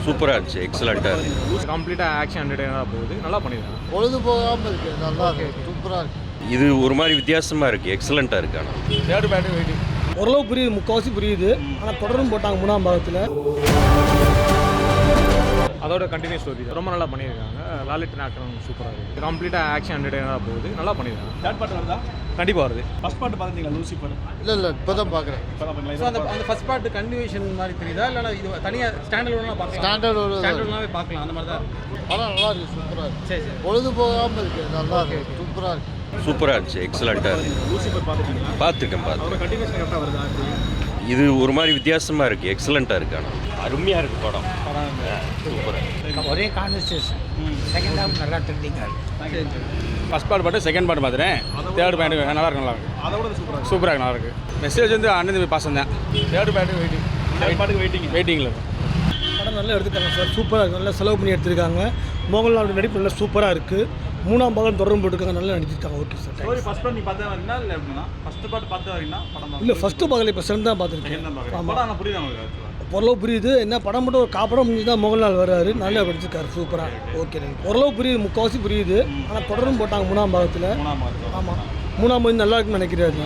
சூப்பராக இருந்துச்சு, எக்ஸலண்ட்டாக இருந்துச்சு. கம்ப்ளீட்டாக ஆக்ஷன் என்டர்டெயினாக போகுது, நல்லா பண்ணியிருக்காங்க. பொழுது போகாமல் இருக்குது, நல்லா இருக்குது, சூப்பராக இருக்குது. இது ஒரு மாதிரி வித்தியாசமாக இருக்குது, எக்ஸலண்ட்டாக இருக்குது. ஆனால் தேர்ட் பேட்டு வெயிட்டிங் ஓரளவு புரியுது, முக்கால்வாசி புரியுது. ஆனால் தொடரும் போட்டாங்க 3ஆம் பாகத்தில். அதோட கண்டினியூ ஸ்டோரி ரொம்ப நல்லா பண்ணியிருக்காங்க. லாலிட் ஆக்டரும் சூப்பராக இருக்குது. கம்ப்ளீட்டாக ஆக்ஷன் என்டர்டெயினாக போகுது, நல்லா பண்ணியிருக்காங்க. தேர்ட் பார்ட் வருதா? கண்டிப்பாக வருது. ஃபர்ஸ்ட் பார்ட் பார்த்துட்டீங்களா லூசிஃபர்? இல்லை இப்போ தான் பார்க்குறேன். ஸோ அந்த ஃபர்ஸ்ட் பார்ட் கன்டினியூஷன் மாதிரி தெரியுதா இல்லை இது தனியாக ஸ்டாண்டர்ட்லாம் பார்க்கலாம்? ஸ்டாண்டர்ட்லாவே பார்க்கலாம், அந்த மாதிரி தான் படம் நல்லா இருக்குது, சூப்பராக இருக்குது. சரி சரி. பொழுது போகாமல் இருக்குது, நல்லா இருக்குது, சூப்பராக இருக்குது. சூப்பராக இருந்துச்சு, எக்ஸலண்ட்டாக இருந்துச்சு. லூசிஃபர் பார்த்துட்டீங்களா? பார்த்துருக்கேன். அதோட கண்டினியூஷன் கரெக்டாக வருதா? இது ஒரு மாதிரி வித்தியாசமாக இருக்குது, எக்ஸலண்ட்டாக இருக்குது. ஆனால் அருமையாக இருக்குது படம். சூப்பராக. ஒரே கான்வர்சேஷன். செகண்ட் ஹாஃப் நல்லா ட்ரெண்டிங்காக இருக்குது. ஃபர்ஸ்ட் பார்ட் பார்த்து செகண்ட் பார்ட் பார்த்துறேன். தேர்ட் பேட்டு நல்லா இருக்கு, நல்லா இருக்கு. அதோட சூப்பராக சூப்பராக நல்லா இருக்கு. மெசேஜ் வந்து அண்ணன் பாசம் தான். Third bat waiting. தேர்ட் பார்ட்டுக்கு வெயிட்டிங்கில் படம் நல்லா எடுத்துருக்காங்க சார், சூப்பராக இருக்குது. நல்லா செலவு பண்ணி எடுத்திருக்காங்க. மோகன்லால் நடிப்பு நல்லா சூப்பராக இருக்குது. 3ஆம் பாகம் தொடர்ந்து போட்டுருக்காங்க, நல்லா நடிச்சிருக்காங்க. Okay sir. Story first part நீ பார்த்தா வரீங்களா இல்லை எப்படின்னா ஃபர்ஸ்ட் பார்ட் பார்த்து வரீங்களா படம்? இல்லை ஃபஸ்ட்டு பாகத்தில் இப்போ செகண்ட் தான் பார்த்துருக்கேன். ஆமாம், படம் ஆனால் புரியுது உங்களுக்கு? ஓரளவு புரியுது. என்ன படம் மட்டும் ஒரு காப்படம் முடிஞ்சு தான் மோகன்லால் வர்றாரு, நல்லா படிச்சிருக்காரு, சூப்பராக. ஓகே, ஓரளவு புரியுது, முக்கால்வாசி புரியுது. ஆனால் தொடரும் போட்டாங்க 3ஆம் பாகத்தில். ஆமாம், 3ஆம் பாகம் நல்லா இருக்குன்னு நினைக்கிறாரு.